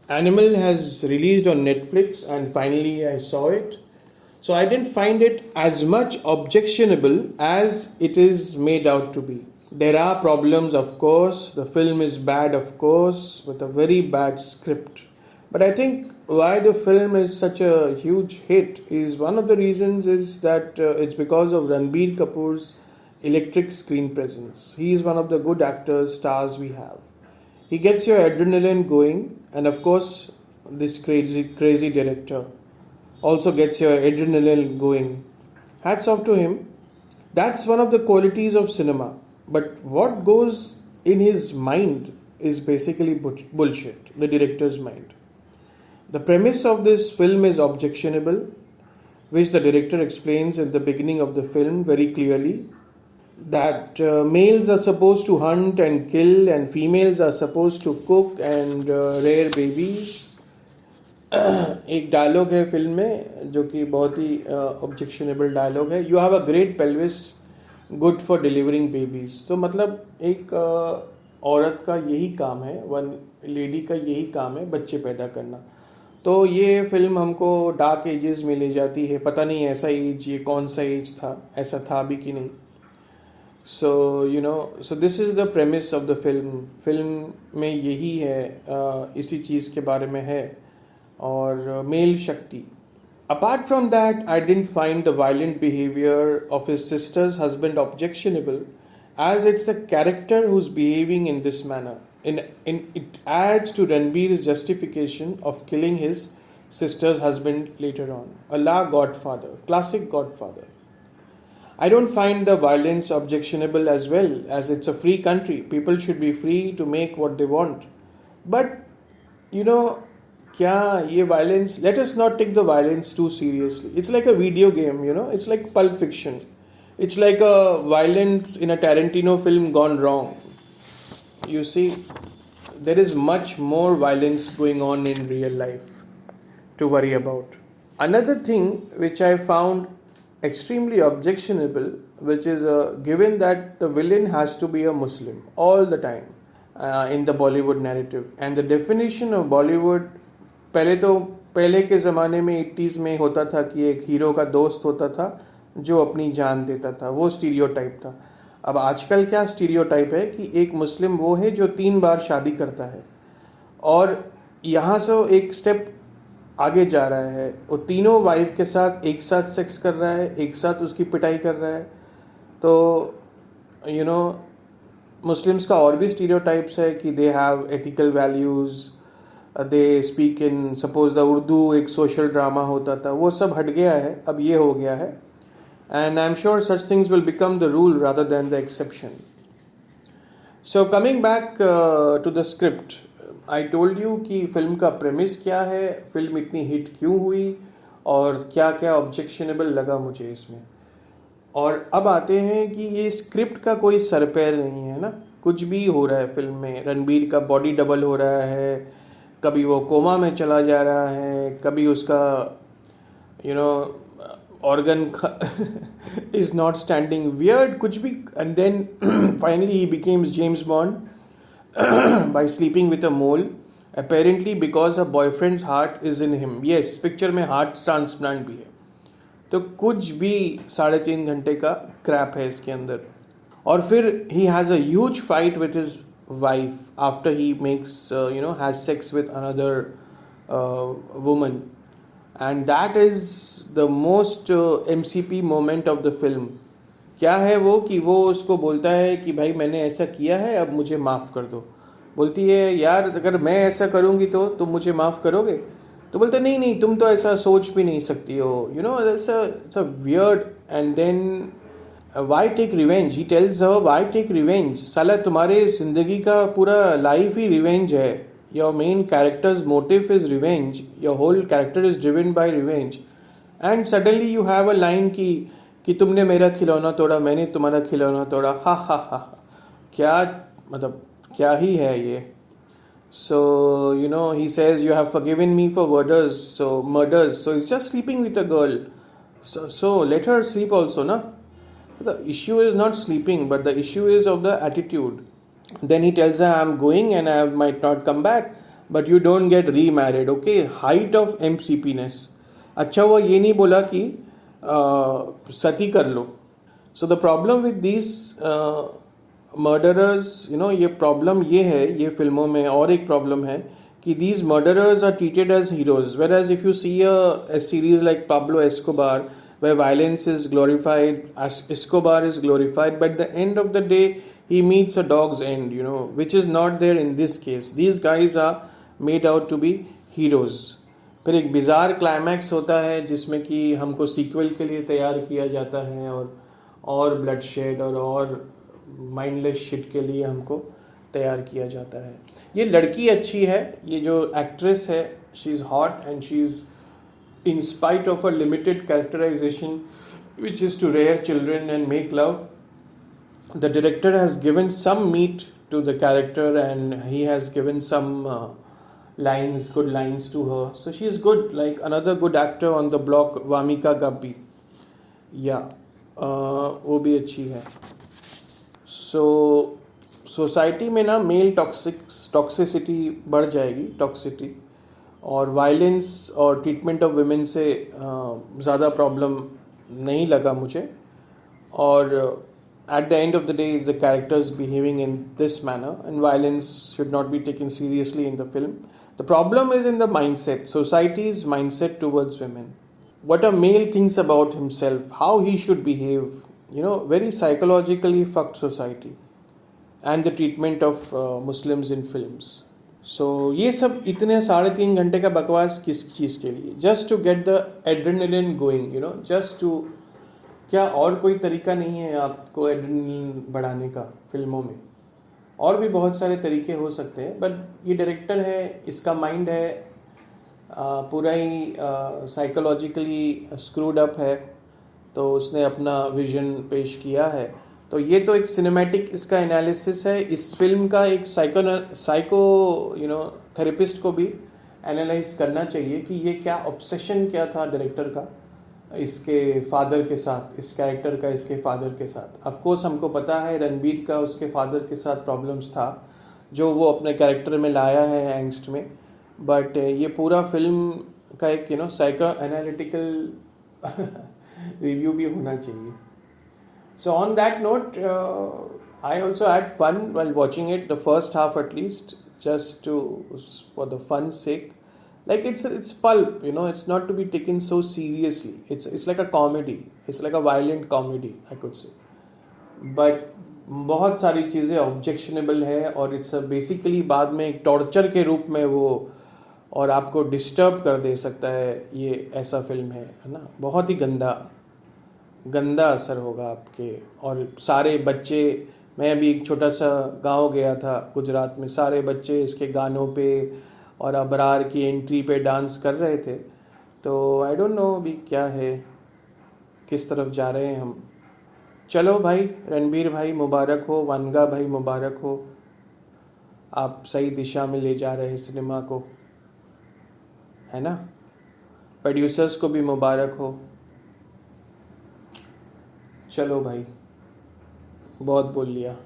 Animal has released on Netflix, and finally I saw it. So I didn't find it as much objectionable as it is made out to be. There are problems, of course. The film is bad, of course, with a very bad script. But I think why the film is such a huge hit is one of the reasons is that it's because of Ranbir Kapoor's electric screen presence. He is one of the good actors, stars we have. He gets your adrenaline going, and of course, this crazy director also gets your adrenaline going. Hats off to him. That's one of the qualities of cinema. But what goes in his mind is basically bullshit, the director's mind. The premise of this film is objectionable, which the director explains in the beginning of the film very clearly that males are supposed to hunt and kill, and females are supposed to cook and rear babies. एक dialogue है film में जो कि बहुत ही objectionable dialogue है, you have a great pelvis good for delivering babies. तो मतलब एक औरत का यही काम है, वन लेडी का यही काम है बच्चे पैदा करना। तो ये फिल्म हमको डार्क एजेस में ले जाती है, पता नहीं ऐसा एज ये कौन सा एज था, ऐसा था भी कि नहीं। So you know, so this is the premise of the film. Film में यही है, इसी चीज़ के बारे में है, और मेल शक्ति। Apart from that, I didn't find the violent behavior of his sister's husband objectionable, as it's the character who's behaving in this manner. It adds to Ranbir's justification of killing his sister's husband later on. A la Godfather, classic Godfather. I don't find the violence objectionable as well, as it's a free country. People should be free to make what they want. But, you know, क्या ये violence, let us not take the violence too seriously. It's like a video game, you know, it's like pulp fiction, it's like a violence in a Tarantino film gone wrong. You see, there is much more violence going on in real life to worry about. Another thing which I found extremely objectionable, which is given that the villain has to be a Muslim all the time in the Bollywood narrative, and the definition of Bollywood, पहले के ज़माने में 80s में होता था कि एक hero का दोस्त होता था जो अपनी जान देता था, वो स्टीरियोटाइप था। अब आजकल क्या स्टीरियोटाइप है कि एक मुस्लिम वो है जो 3 बार शादी करता है, और यहाँ से एक स्टेप आगे जा रहा है, वो तीनों वाइफ के साथ एक साथ सेक्स कर रहा है, एक साथ उसकी पिटाई कर रहा है। तो यू नो, मुस्लिम्स का और भी स्टीरियोटाइप्स है कि they have ethical values, they speak in, suppose the Urdu एक सोशल ड्रामा होता था, वो सब हट गया है, अब ये हो गया है। And I am sure such things will become the rule rather than the exception. So coming back to the script, I told you कि फिल्म का प्रेमिस क्या है, फिल्म इतनी हिट क्यों हुई, और क्या क्या ऑब्जेक्शनेबल लगा मुझे इसमें। और अब आते हैं कि ये स्क्रिप्ट का कोई सर पैर नहीं है ना, कुछ भी हो रहा है फिल्म में। रणबीर का बॉडी डबल हो रहा है, कभी वो कोमा में चला जा रहा है, कभी उसका you know organ is not standing, weird कुछ भी। And then finally he becomes James Bond by sleeping with a mole, apparently because a boyfriend's heart is in him. Yes, picture में हार्ट ट्रांसप्लांट भी है। तो कुछ भी 3.5 घंटे का क्रैप है इसके अंदर। और फिर he has a huge fight with his wife after he makes has sex with another woman, and that is the most MCP moment of the film. क्या है वो कि वो उसको बोलता है कि भाई मैंने ऐसा किया है, अब मुझे माफ़ कर दो। बोलती है यार अगर मैं ऐसा करूँगी तो तुम मुझे माफ़ करोगे? तो बोलते नहीं नहीं, तुम तो ऐसा सोच भी नहीं सकती हो, you know, it's a weird. And then why take revenge, he tells her why take revenge. साला तुम्हारे ज़िंदगी का पूरा लाइफ ही रिवेंज है, your main character's motive is revenge, your whole character is driven by revenge. And suddenly you have a line कि तुमने मेरा खिलौना तोड़ा, मैंने तुम्हारा खिलौना तोड़ा, हा हा हा। क्या मतलब, क्या ही है ये। So, you know, he says, you have forgiven me for murders. So he's just sleeping with a girl. So let her sleep also, na? The issue is not sleeping, but the issue is of the attitude. Then he tells her, I'm going and I might not come back. But you don't get remarried. Okay, height of MCPनेस. अच्छा वो ये नहीं बोला कि सती कर लो. So the problem with these murderers, you know, ये प्रॉब्लम ये है ये फिल्मों में. और एक प्रॉब्लम है कि these murderers are treated as heroes, whereas if you see a series like Pablo Escobar, where violence is glorified, as Escobar is glorified, but at the end of the day he meets a dog's end, you know, which is not there in this case. These guys are made out to be heroes. फिर एक bizarre climax होता है जिसमें कि हमको sequel के लिए तैयार किया जाता है और ब्लडशेड और माइंडलेस शिट के लिए हमको तैयार किया जाता है. ये लड़की अच्छी है, ये जो एक्ट्रेस है, she is hot and she is in spite of a limited characterisation which is to rear children and make love. The director has given some meat to the character and he has given some lines, good lines to her. So she is good, like another good actor on the block, Vamika Gabbi. Yeah, वो भी अच्छी है. So society में ना mail toxicity बढ़ जाएगी, toxicity और violence और ट्रीटमेंट ऑफ वुमेन से ज़्यादा प्रॉब्लम नहीं लगा मुझे. और at the end of the day is the characters behaving in this manner, and violence should not be taken seriously in the film. The problem is in the mindset, society's mindset towards women. What a male thinks about himself, how he should behave, you know, very psychologically fucked society. And the treatment of Muslims in films. So ये सब इतने 3.5 घंटे का बकवास किस चीज़ के लिए? Just to get the adrenaline going, you know, just to. क्या और कोई तरीका नहीं है आपको एड्रेनलिन बढ़ाने का फिल्मों में? और भी बहुत सारे तरीके हो सकते हैं, बट ये डायरेक्टर है, इसका माइंड है पूरा ही साइकोलॉजिकली स्क्रूड अप है, तो उसने अपना विजन पेश किया है. तो ये तो एक सिनेमैटिक इसका एनालिसिस है. इस फिल्म का एक साइको यू नो थेरेपिस्ट को भी एनालाइज करना चाहिए कि ये क्या ऑब्सेशन क्या था डायरेक्टर का इसके फादर के साथ, इस कैरेक्टर का इसके फादर के साथ. ऑफ कोर्स हमको पता है रणबीर का उसके फादर के साथ प्रॉब्लम्स था जो वो अपने कैरेक्टर में लाया है एंगस्ट में, बट ये पूरा फिल्म का एक you know psycho analytical review भी होना चाहिए. So on that note, I also had fun while watching it, the first half at least, just for the fun's sake. Like it's pulp, you know, it's not to be taken so seriously. It's like a comedy. It's like a violent comedy, I could say. But बहुत सारी चीज़ें objectionable है और it's basically बाद में एक torture के रूप में वो और आपको डिस्टर्ब कर दे सकता है. ये ऐसा फिल्म है ना, बहुत ही गंदा असर होगा आपके. और सारे बच्चे, मैं अभी एक छोटा सा गांव गया था गुजरात में, सारे बच्चे इसके गानों पे और अबरार की एंट्री पे डांस कर रहे थे. तो आई डोंट नो अभी क्या है, किस तरफ जा रहे हैं हम. चलो भाई, रणबीर भाई मुबारक हो, वनगा भाई मुबारक हो, आप सही दिशा में ले जा रहे हैं सिनेमा को, है ना. प्रोड्यूसर्स को भी मुबारक हो. चलो भाई, बहुत बोल लिया.